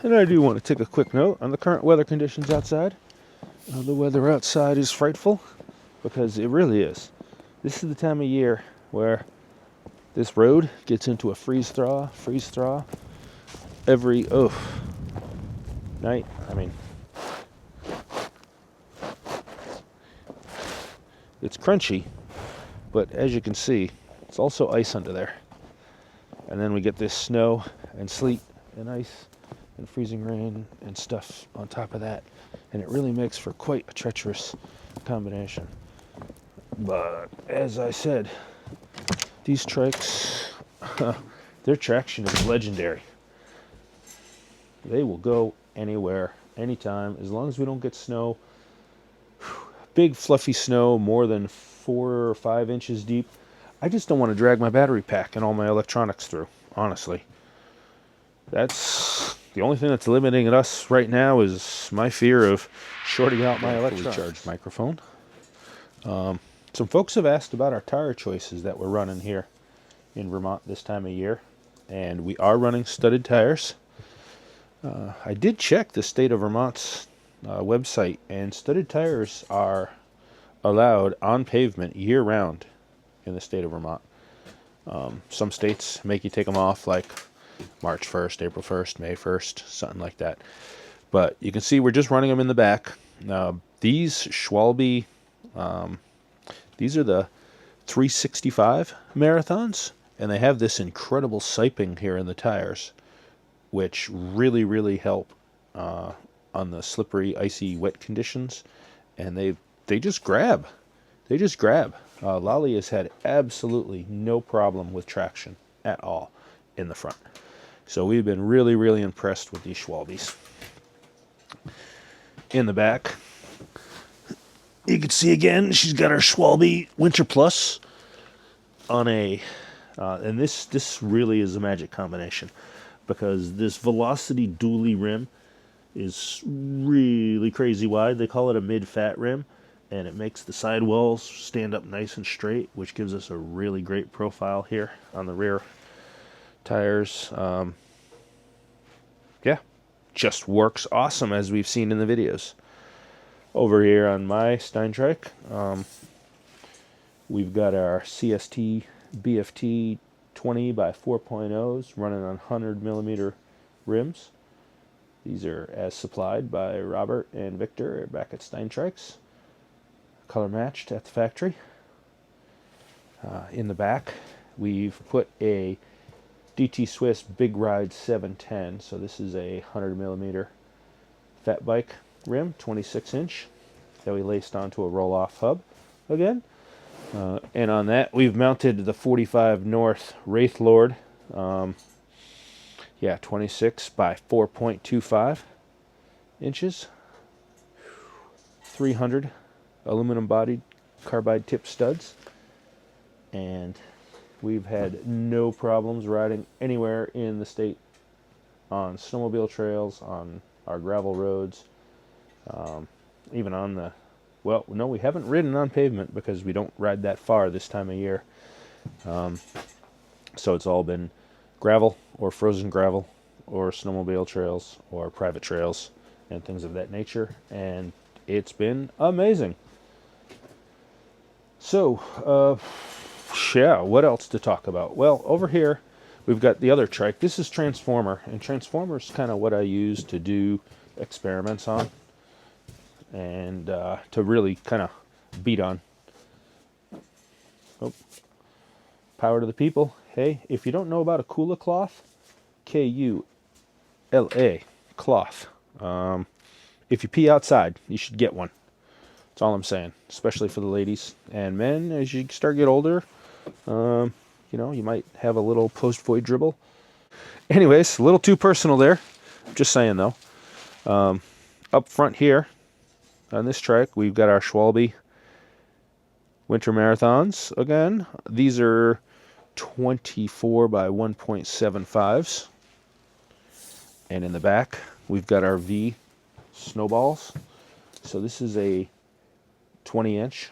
And I do want to take a quick note on the current weather conditions outside. The weather outside is frightful, because it really is. This is the time of year where this road gets into a freeze-thaw every, night. I mean, it's crunchy, but as you can see, it's also ice under there. And then we get this snow and sleet and ice and freezing rain and stuff on top of that. And it really makes for quite a treacherous combination. But as I said, these trikes, their traction is legendary. They will go anywhere, anytime, as long as we don't get snow. Big fluffy snow more than 4 or 5 inches deep. I just don't want to drag my battery pack and all my electronics through, honestly. That's the only thing that's limiting us right now, is my fear of shorting out my electronics. Fully charged microphone. Some folks have asked about our tire choices that we're running here in Vermont this time of year, and we are running studded tires. I did check the state of Vermont's website, and studded tires are allowed on pavement year-round in the state of Vermont. Some states make you take them off like March 1st, April 1st, May 1st, something like that. But you can see we're just running them in the back. These Schwalbe, these are the 365 marathons, and they have this incredible siping here in the tires, which really, really help on the slippery, icy, wet conditions. And they just grab. They just grab. Lolly has had absolutely no problem with traction at all in the front. So we've been really, really impressed with these Schwalbes. In the back, you can see again, she's got her Schwalbe Winter Plus on a, and this really is a magic combination, because this Velocity dually rim is really crazy wide. They call it a mid-fat rim, and it makes the sidewalls stand up nice and straight, which gives us a really great profile here on the rear tires. Yeah, just works awesome, as we've seen in the videos. Over here on my SteinTrike, we've got our CST BFT 20 by 4.0s running on 100 millimeter rims. These are as supplied by Robert and Victor back at SteinTrikes, color matched at the factory. In the back, we've put a DT Swiss Big Ride 710. So this is a 100 millimeter fat bike rim, 26 inch, that we laced onto a roll-off hub again. And on that, we've mounted the 45 North Wraith Lord. 26 by 4.25 inches. 300 aluminum bodied carbide tip studs. And we've had no problems riding anywhere in the state on snowmobile trails, on our gravel roads, even on the, well, no, we haven't ridden on pavement because we don't ride that far this time of year. So it's all been gravel or frozen gravel or snowmobile trails or private trails and things of that nature, and it's been amazing. So, yeah, what else to talk about? Well, over here we've got the other trike. This is Transformer, and Transformer is kind of what I use to do experiments on and to really kind of beat on. Oh. Power to the people. Hey, if you don't know about a Kula cloth, K-U-L-A, cloth. If you pee outside, you should get one. That's all I'm saying, especially for the ladies. And men, as you start to get older, you might have a little post-void dribble. Anyways, a little too personal there. Just saying, though. Up front here, on this trike, we've got our Schwalbe Winter Marathons again. These are 24 by 1.75s. And in the back, we've got our V Snowballs. So this is a 20-inch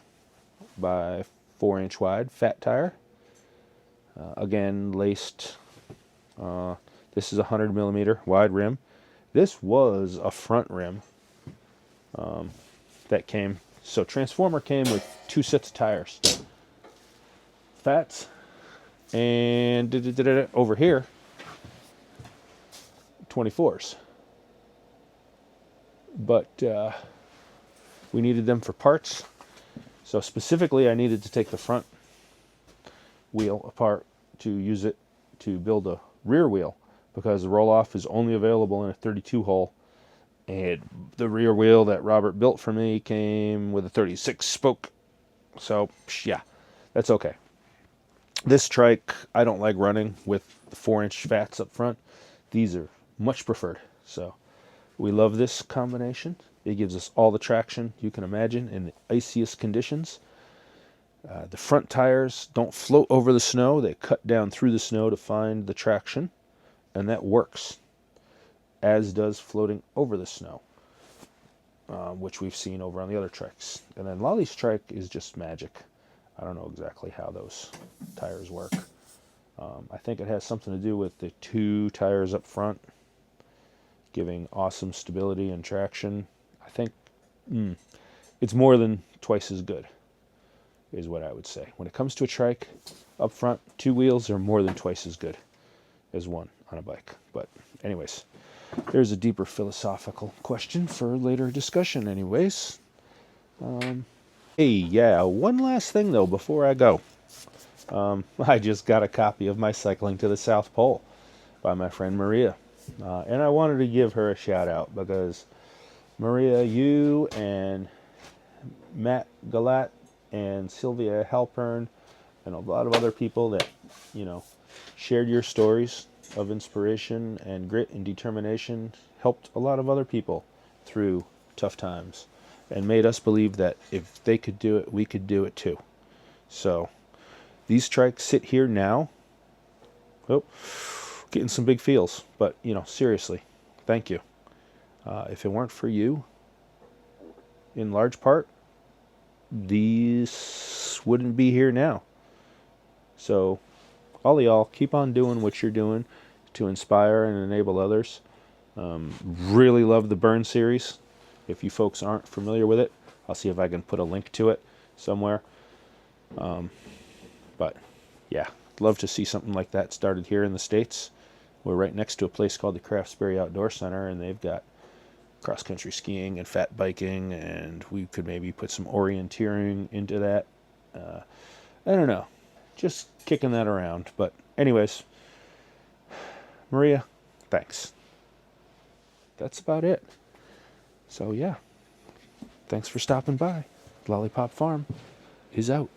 by 4-inch wide fat tire. Again, laced. This is a 100 millimeter wide rim. This was a front rim that came. So Transformer came with 2 sets of tires. Fats. And over here, 24s. But we needed them for parts. So specifically, I needed to take the front wheel apart to use it to build a rear wheel, because the roll-off is only available in a 32 hole, and the rear wheel that Robert built for me came with a 36 spoke. So yeah, that's okay. This trike I don't like running with the 4-inch fats up front. These are much preferred. So we love this combination. It gives us all the traction you can imagine in the iciest conditions. The front tires don't float over the snow. They cut down through the snow to find the traction, and that works, as does floating over the snow, which we've seen over on the other trikes. And then Lolly's trike is just magic. I don't know exactly how those tires work. I think it has something to do with the 2 tires up front giving awesome stability and traction. I think it's more than twice as good, is what I would say. When it comes to a trike, up front, 2 wheels are more than twice as good as 1 on a bike. But anyways, there's a deeper philosophical question for later discussion anyways. Hey, yeah, one last thing though before I go. I just got a copy of my Cycling to the South Pole by my friend Maria. And I wanted to give her a shout out because Maria, you and Matt Galat and Sylvia Halpern and a lot of other people that, shared your stories of inspiration and grit and determination, helped a lot of other people through tough times and made us believe that if they could do it, we could do it too. So these trikes sit here now. Oh, getting some big feels, but seriously, thank you. If it weren't for you, in large part, these wouldn't be here now. So all of y'all, keep on doing what you're doing to inspire and enable others. Really love the Burn series. If you folks aren't familiar with it, I'll see if I can put a link to it somewhere. But yeah, love to see something like that started here in the States. We're right next to a place called the Craftsbury Outdoor Center, and they've got cross-country skiing and fat biking, and we could maybe put some orienteering into that. I don't know. Just kicking that around. But anyways, Maria, thanks. That's about it. So yeah, thanks for stopping by. Lollipop Farm is out.